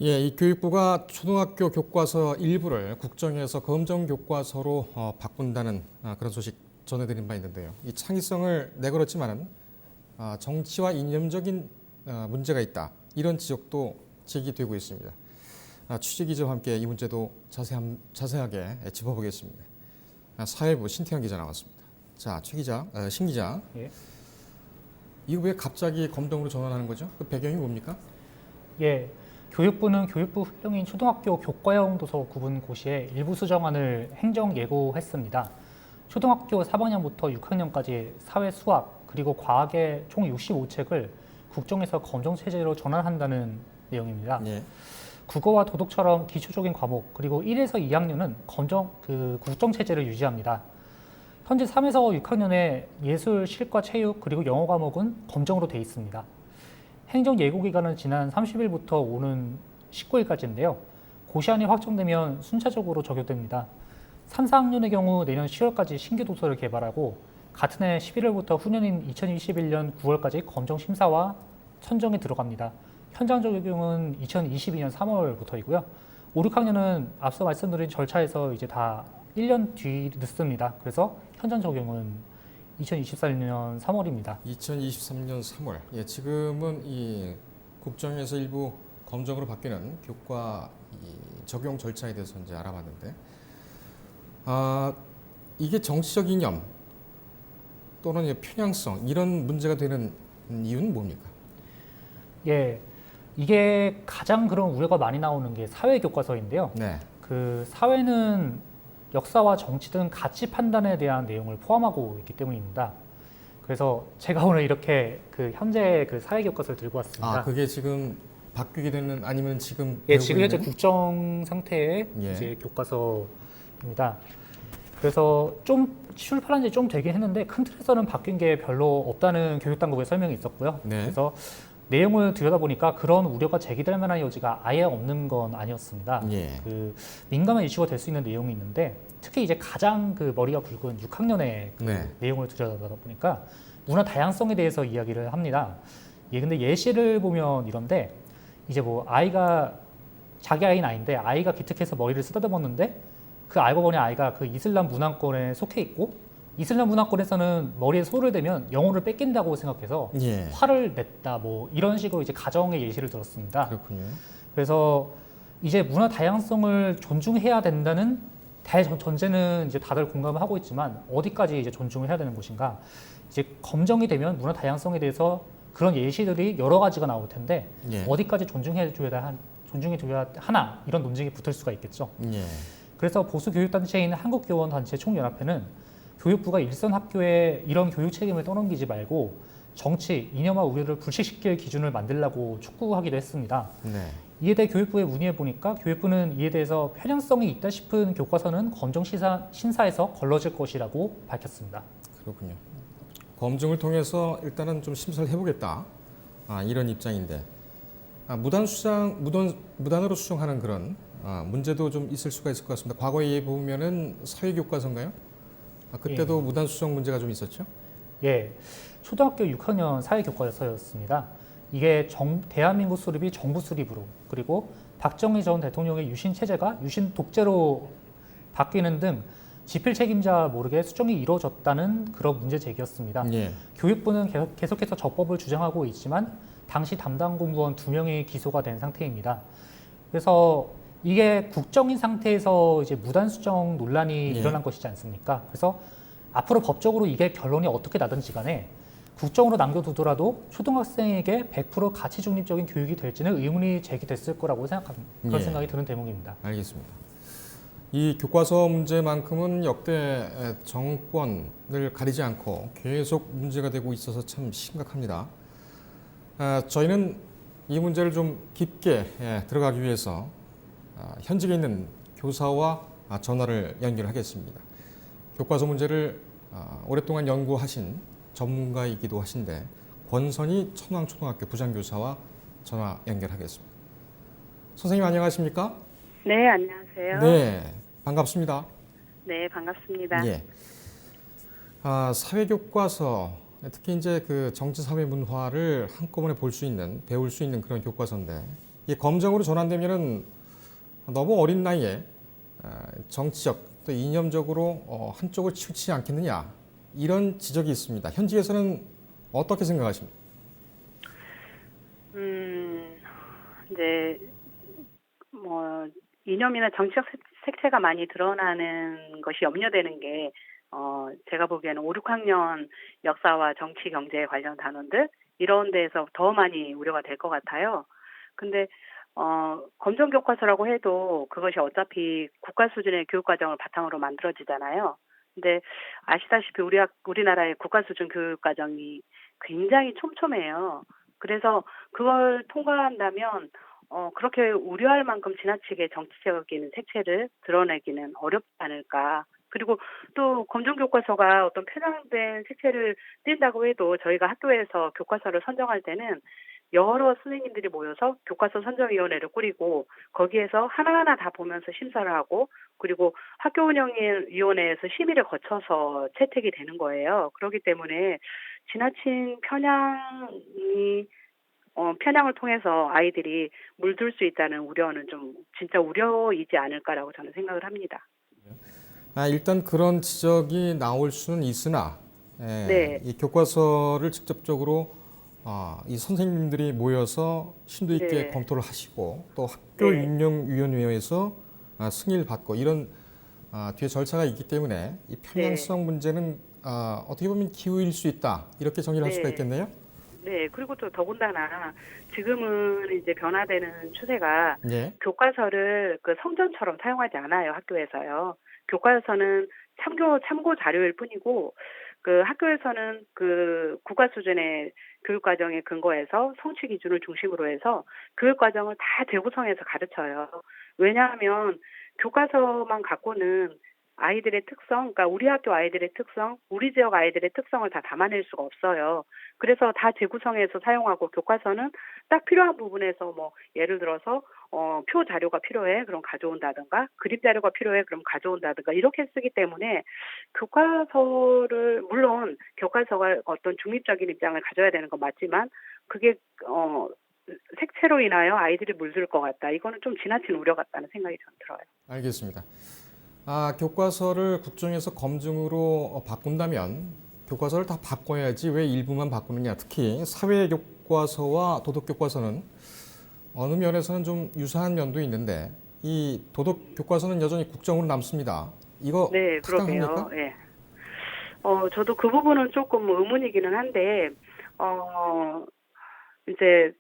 예, 이 교육부가 초등학교 교과서 일부를 국정에서 검정 교과서로 바꾼다는 그런 소식 전해드린 바 있는데요. 이 창의성을 내걸었지만은 정치와 이념적인 문제가 있다. 이런 지적도 제기되고 있습니다. 취재 기자와 함께 이 문제도 자세하게 짚어보겠습니다. 사회부 신태영 기자 나왔습니다. 자, 신 기자. 예. 이거 왜 갑자기 검정으로 전환하는 거죠? 그 배경이 뭡니까? 예. 교육부는 교육부 훈령인 초등학교 교과형 도서 구분 고시에 일부 수정안을 행정 예고했습니다. 초등학교 4학년부터 6학년까지 사회, 수학, 그리고 과학의 총 65책을 국정에서 검정 체제로 전환한다는 내용입니다. 예. 국어와 도덕처럼 기초적인 과목, 그리고 1에서 2학년은 국정 체제를 유지합니다. 현재 3에서 6학년에 예술, 실과, 체육, 그리고 영어 과목은 검정으로 돼 있습니다. 행정 예고 기간은 지난 30일부터 오는 19일까지인데요. 고시안이 확정되면 순차적으로 적용됩니다. 3, 4학년의 경우 내년 10월까지 신규 도서를 개발하고 같은 해 11월부터 후년인 2021년 9월까지 검정 심사와 선정에 들어갑니다. 현장 적용은 2022년 3월부터이고요. 5, 6학년은 앞서 말씀드린 절차에서 이제 다 1년 뒤 늦습니다. 그래서 현장 적용은 2024년 3월입니다. 2023년 3월. 예, 지금은 이 국정에서 일부 검정으로 바뀌는 교과 적용 절차에 대해서 이제 알아봤는데, 이게 정치적 이념 또는 편향성 이런 문제가 되는 이유는 뭡니까? 예, 이게 가장 그런 우려가 많이 나오는 게 사회 교과서인데요. 네. 그 사회는 역사와 정치 등 가치 판단에 대한 내용을 포함하고 있기 때문입니다. 그래서 제가 오늘 이렇게 현재 사회 교과서를 들고 왔습니다. 그게 지금 바뀌게 되는 아니면 지금 예, 지금 현재 국정 상태의 예. 이제 교과서입니다. 그래서 좀 출판한 지 좀 되긴 했는데 큰 틀에서는 바뀐 게 별로 없다는 교육당국의 설명이 있었고요. 네. 그래서 내용을 들여다보니까 그런 우려가 제기될 만한 여지가 아예 없는 건 아니었습니다. 예. 민감한 이슈가 될 수 있는 내용이 있는데 특히 이제 가장 머리가 굵은 6학년의 네. 내용을 들여다보니까 문화 다양성에 대해서 이야기를 합니다. 예, 근데 예시를 보면 이런데 이제 아이가 자기 아이는 아닌데 아이가 기특해서 머리를 쓰다듬었는데 알고 보니 아이가 이슬람 문화권에 속해 있고 이슬람 문화권에서는 머리에 소를 대면 영혼을 뺏긴다고 생각해서 예. 화를 냈다 이런 식으로 이제 가정의 예시를 들었습니다. 그렇군요. 그래서 이제 문화 다양성을 존중해야 된다는 대전제는 이제 다들 공감을 하고 있지만 어디까지 이제 존중을 해야 되는 것인가? 이제 검정이 되면 문화 다양성에 대해서 그런 예시들이 여러 가지가 나올 텐데 예. 어디까지 존중해 줘야 하나 이런 논쟁이 붙을 수가 있겠죠. 예. 그래서 보수 교육단체인 한국교원단체 총연합회는 교육부가 일선 학교에 이런 교육 책임을 떠넘기지 말고 정치, 이념화 우려를 불식시킬 기준을 만들라고 촉구하기도 했습니다. 네. 이에 대해 교육부에 문의해 보니까 교육부는 이에 대해서 편향성이 있다 싶은 교과서는 검정 심사에서 걸러질 것이라고 밝혔습니다. 그렇군요. 검증을 통해서 일단은 좀 심사를 해보겠다. 이런 입장인데 무단으로 수정하는 그런 문제도 좀 있을 수가 있을 것 같습니다. 과거에 보면은 사회교과서인가요? 그때도 예. 무단 수정 문제가 좀 있었죠? 예, 초등학교 6학년 사회교과서였습니다. 이게 대한민국 수립이 정부 수립으로 그리고 박정희 전 대통령의 유신 체제가 유신 독재로 바뀌는 등 지필 책임자 모르게 수정이 이루어졌다는 그런 문제 제기였습니다. 예. 교육부는 계속해서 적법을 주장하고 있지만 당시 담당 공무원 2명이 기소가 된 상태입니다. 그래서 이게 국정인 상태에서 이제 무단 수정 논란이 예. 일어난 것이지 않습니까? 그래서 앞으로 법적으로 이게 결론이 어떻게 나든지 간에 국정으로 남겨두더라도 초등학생에게 100% 가치 중립적인 교육이 될지는 의문이 제기됐을 거라고 생각합니다. 그런 예. 생각이 드는 대목입니다. 알겠습니다. 이 교과서 문제만큼은 역대 정권을 가리지 않고 계속 문제가 되고 있어서 참 심각합니다. 저희는 이 문제를 좀 깊게 들어가기 위해서 현직에 있는 교사와 전화를 연결하겠습니다. 교과서 문제를 오랫동안 연구하신 전문가이기도 하신데 권선희 천왕초등학교 부장교사와 전화 연결하겠습니다. 선생님 안녕하십니까? 네, 안녕하세요. 네, 반갑습니다. 네, 반갑습니다. 예. 사회교과서, 특히 이제 정치, 사회, 문화를 한꺼번에 배울 수 있는 그런 교과서인데 이 검정으로 전환되면은 너무 어린 나이에 정치적 또 이념적으로 한쪽을 치우치지 않겠느냐 이런 지적이 있습니다. 현지에서는 어떻게 생각하십니까? 이제 뭐 이념이나 정치적 색채가 많이 드러나는 것이 염려되는 게 제가 보기에는 5, 6학년 역사와 정치, 경제 관련 단원들 이런 데에서 더 많이 우려가 될 것 같아요. 근데 검정 교과서라고 해도 그것이 어차피 국가 수준의 교육 과정을 바탕으로 만들어지잖아요. 근데 아시다시피 우리나라의 국가 수준 교육 과정이 굉장히 촘촘해요. 그래서 그걸 통과한다면 그렇게 우려할 만큼 지나치게 정치적인 색채를 드러내기는 어렵지 않을까. 그리고 또 검정 교과서가 어떤 편향된 색채를 띈다고 해도 저희가 학교에서 교과서를 선정할 때는 여러 선생님들이 모여서 교과서 선정위원회를 꾸리고 거기에서 하나하나 다 보면서 심사를 하고 그리고 학교운영위원회에서 심의를 거쳐서 채택이 되는 거예요. 그렇기 때문에 지나친 편향을 통해서 아이들이 물들 수 있다는 우려는 좀 진짜 우려이지 않을까라고 저는 생각을 합니다. 일단 그런 지적이 나올 수는 있으나 네, 이 교과서를 직접적으로 이 선생님들이 모여서 심도 있게 네, 검토를 하시고 또 학교 네, 운영위원회에서 승인을 받고 이런 뒤에 절차가 있기 때문에 이 네, 편향성 문제는 어떻게 보면 기우일 수 있다 이렇게 정리를 할 수가 네. 있겠네요. 네, 그리고 또 더군다나 지금은 이제 변화되는 추세가 예. 교과서를 그 성전처럼 사용하지 않아요, 학교에서요. 교과서는 참고 자료일 뿐이고, 그 학교에서는 그 국가 수준의 교육 과정에 근거해서 성취 기준을 중심으로 해서 교육 과정을 다 재구성해서 가르쳐요. 왜냐하면 교과서만 갖고는 아이들의 특성, 그러니까 우리 학교 아이들의 특성, 우리 지역 아이들의 특성을 다 담아낼 수가 없어요. 그래서 다 재구성해서 사용하고 교과서는 딱 필요한 부분에서 뭐 예를 들어서 표 자료가 필요해 그럼 가져온다든가 그림 자료가 필요해 그럼 가져온다든가 이렇게 쓰기 때문에 교과서를 물론 교과서가 어떤 중립적인 입장을 가져야 되는 건 맞지만 그게 색채로 인하여 아이들이 물들 것 같다. 이거는 좀 지나친 우려 같다는 생각이 저는 들어요. 알겠습니다. 교과서를 국정에서 검증으로 바꾼다면 교과서를 다 바꿔야지 왜 일부만 바꾸느냐. 특히 사회 교과서와 도덕 교과서는 어느 면에서는 좀 유사한 면도 있는데 이 도덕 교과서는 여전히 국정으로 남습니다. 이거 네, 그러게요. 타당합니까? 예. 저도 그 부분은 조금 의문이기는 한데, 어, 이제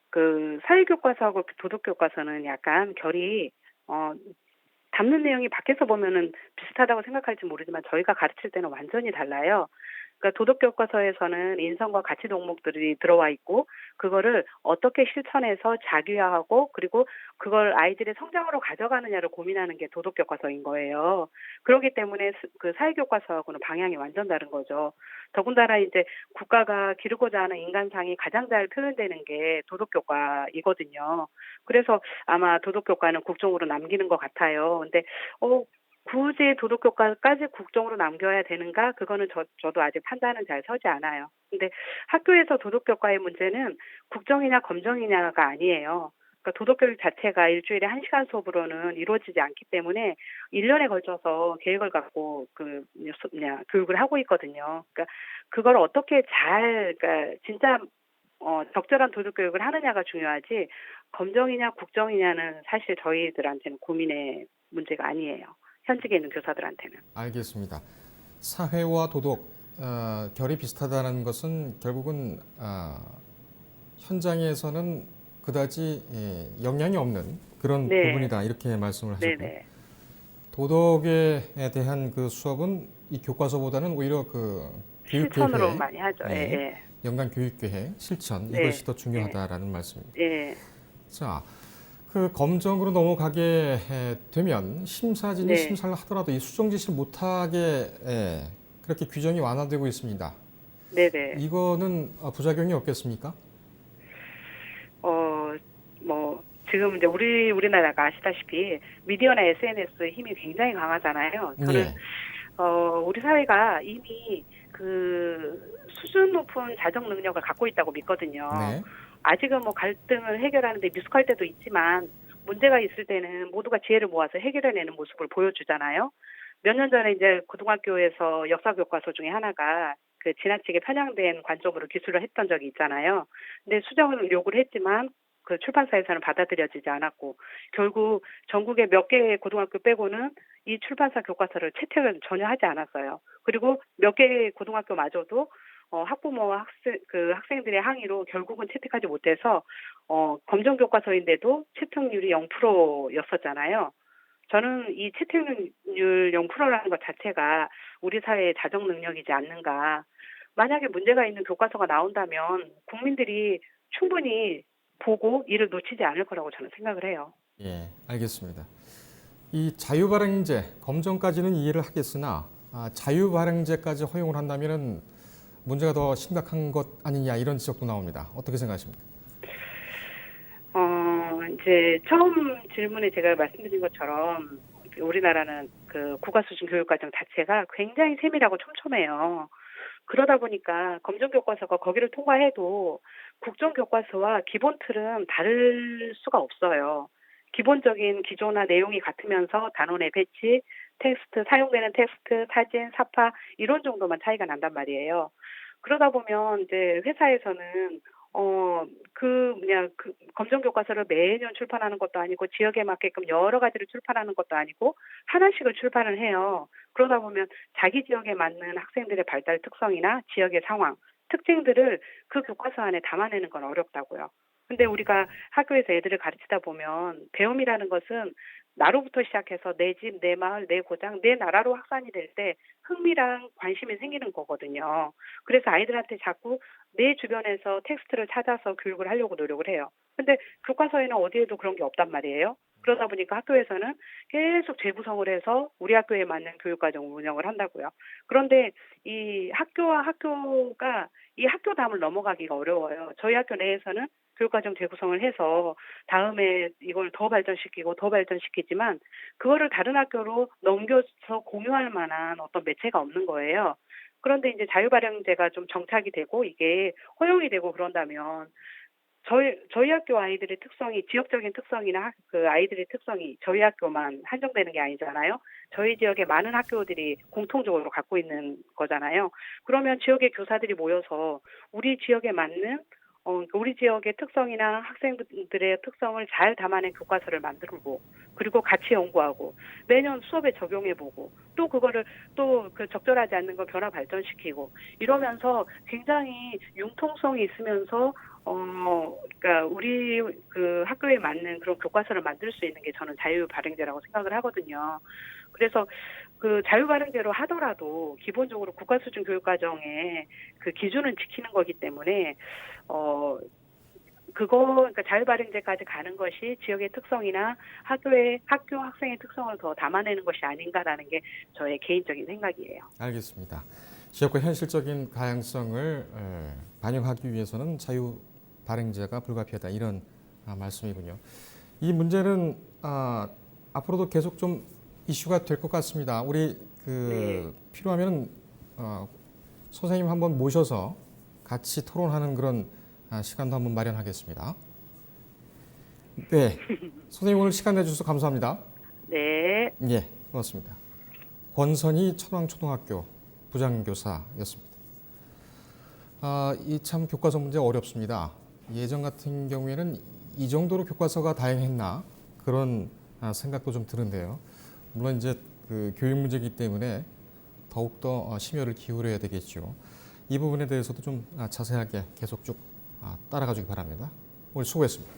그 사회교과서하고 도덕교과서는 약간 결이, 담는 내용이 밖에서 보면은 비슷하다고 생각할지 모르지만 저희가 가르칠 때는 완전히 달라요. 그러니까 도덕교과서에서는 인성과 가치 동목들이 들어와 있고 그거를 어떻게 실천해서 자기화하고 그리고 그걸 아이들의 성장으로 가져가느냐를 고민하는 게 도덕교과서인 거예요. 그렇기 때문에 그 사회교과서하고는 방향이 완전 다른 거죠. 더군다나 이제 국가가 기르고자 하는 인간상이 가장 잘 표현되는 게 도덕교과이거든요. 그래서 아마 도덕교과는 국정으로 남기는 것 같아요. 근데 굳이 도덕교과까지 국정으로 남겨야 되는가? 그거는 저도 아직 판단은 잘 서지 않아요. 근데 학교에서 도덕교과의 문제는 국정이냐 검정이냐가 아니에요. 그러니까 도덕교육 자체가 일주일에 1시간 수업으로는 이루어지지 않기 때문에 1년에 걸쳐서 계획을 갖고 교육을 하고 있거든요. 그러니까 그걸 어떻게 그러니까 진짜 적절한 도덕교육을 하느냐가 중요하지 검정이냐 국정이냐는 사실 저희들한테는 고민의 문제가 아니에요. 현직에 있는 교사들한테는. 알겠습니다. 사회와 도덕 결이 비슷하다는 것은 결국은 현장에서는 그다지 영향이 없는 그런 네, 부분이다 이렇게 말씀을 하셨고요. 네네. 도덕에 대한 그 수업은 이 교과서보다는 오히려 그 실천으로 교육계획, 많이 하죠. 예, 예, 예. 연간 교육계획, 실천 네, 이것이 더 예, 중요하다라는 말씀입니다. 예, 자, 그 검정으로 넘어가게 되면 심사진이 네, 심사를 하더라도 이 수정 지시를 못하게 그렇게 규정이 완화되고 있습니다. 네네. 이거는 부작용이 없겠습니까? 어, 뭐, 지금 이제 우리나라가 아시다시피 미디어나 SNS 힘이 굉장히 강하잖아요. 저는, 예, 우리 사회가 이미 그 수준 높은 자정 능력을 갖고 있다고 믿거든요. 네, 아직은 뭐 갈등을 해결하는데 미숙할 때도 있지만 문제가 있을 때는 모두가 지혜를 모아서 해결해내는 모습을 보여주잖아요. 몇 년 전에 이제 고등학교에서 역사 교과서 중에 하나가 그 지나치게 편향된 관점으로 기술을 했던 적이 있잖아요. 근데 수정을 요구를 했지만 그 출판사에서는 받아들여지지 않았고 결국 전국의 몇 개의 고등학교 빼고는 이 출판사 교과서를 채택을 전혀 하지 않았어요. 그리고 몇 개의 고등학교마저도 학부모와 학생들의 항의로 결국은 채택하지 못해서 검정 교과서인데도 채택률이 0%였었잖아요. 저는 이 채택률 0%라는 것 자체가 우리 사회의 자정 능력이지 않는가. 만약에 문제가 있는 교과서가 나온다면 국민들이 충분히 보고 이를 놓치지 않을 거라고 저는 생각을 해요. 예, 알겠습니다. 이 자유발행제 검정까지는 이해를 하겠으나 자유발행제까지 허용을 한다면은 문제가 더 심각한 것 아니냐 이런 지적도 나옵니다. 어떻게 생각하십니까? 이제 처음 질문에 제가 말씀드린 것처럼 우리나라는 그 국가수준 교육과정 자체가 굉장히 세밀하고 촘촘해요. 그러다 보니까 검정교과서가 거기를 통과해도 국정교과서와 기본 틀은 다를 수가 없어요. 기본적인 기조나 내용이 같으면서 단원의 배치, 텍스트, 사용되는 텍스트, 사진, 사파 이런 정도만 차이가 난단 말이에요. 그러다 보면 이제 회사에서는 검정 교과서를 매년 출판하는 것도 아니고 지역에 맞게끔 여러 가지를 출판하는 것도 아니고 하나씩을 출판을 해요. 그러다 보면 자기 지역에 맞는 학생들의 발달 특성이나 지역의 상황, 특징들을 그 교과서 안에 담아내는 건 어렵다고요. 근데 우리가 학교에서 애들을 가르치다 보면 배움이라는 것은 나로부터 시작해서 내 집, 내 마을, 내 고장, 내 나라로 확산이 될 때 흥미랑 관심이 생기는 거거든요. 그래서 아이들한테 자꾸 내 주변에서 텍스트를 찾아서 교육을 하려고 노력을 해요. 근데 교과서에는 어디에도 그런 게 없단 말이에요. 그러다 보니까 학교에서는 계속 재구성을 해서 우리 학교에 맞는 교육과정 운영을 한다고요. 그런데 이 학교와 학교가 이 학교담을 넘어가기가 어려워요. 저희 학교 내에서는 교육과정 재구성을 해서 다음에 이걸 더 발전시키고 더 발전시키지만 그거를 다른 학교로 넘겨서 공유할 만한 어떤 매체가 없는 거예요. 그런데 이제 자유발행제가 좀 정착이 되고 이게 허용이 되고 그런다면 저희 학교 아이들의 특성이 지역적인 특성이나 그 아이들의 특성이 저희 학교만 한정되는 게 아니잖아요. 저희 지역의 많은 학교들이 공통적으로 갖고 있는 거잖아요. 그러면 지역의 교사들이 모여서 우리 지역에 맞는 우리 지역의 특성이나 학생들의 특성을 잘 담아낸 교과서를 만들고 그리고 같이 연구하고 매년 수업에 적용해보고 또 그거를 또 그 적절하지 않는 걸 변화 발전시키고 이러면서 굉장히 융통성이 있으면서 그러니까 우리 그 학교에 맞는 그런 교과서를 만들 수 있는 게 저는 자유발행제라고 생각을 하거든요. 그래서 그 자유발행제로 하더라도 기본적으로 국가수준 교육과정의 그 기준은 지키는 거기 때문에 그러니까 자유발행제까지 가는 것이 지역의 특성이나 학교 학생의 특성을 더 담아내는 것이 아닌가라는 게 저의 개인적인 생각이에요. 알겠습니다. 지역과 현실적인 다양성을 반영하기 위해서는 자유 발행제가 불가피하다 이런 말씀이군요. 이 문제는 앞으로도 계속 좀 이슈가 될 것 같습니다. 우리 네. 필요하면 선생님 한번 모셔서 같이 토론하는 그런 시간도 한번 마련하겠습니다. 네, 선생님 오늘 시간 내주셔서 감사합니다. 네. 예, 고맙습니다. 권선희 천왕초등학교 부장교사였습니다. 이 참 교과서 문제 어렵습니다. 예전 같은 경우에는 이 정도로 교과서가 다양했나 그런 생각도 좀 드는데요. 물론 이제 그 교육 문제이기 때문에 더욱더 심혈을 기울여야 되겠죠. 이 부분에 대해서도 좀 자세하게 계속 쭉 따라가 주기 바랍니다. 오늘 수고했습니다.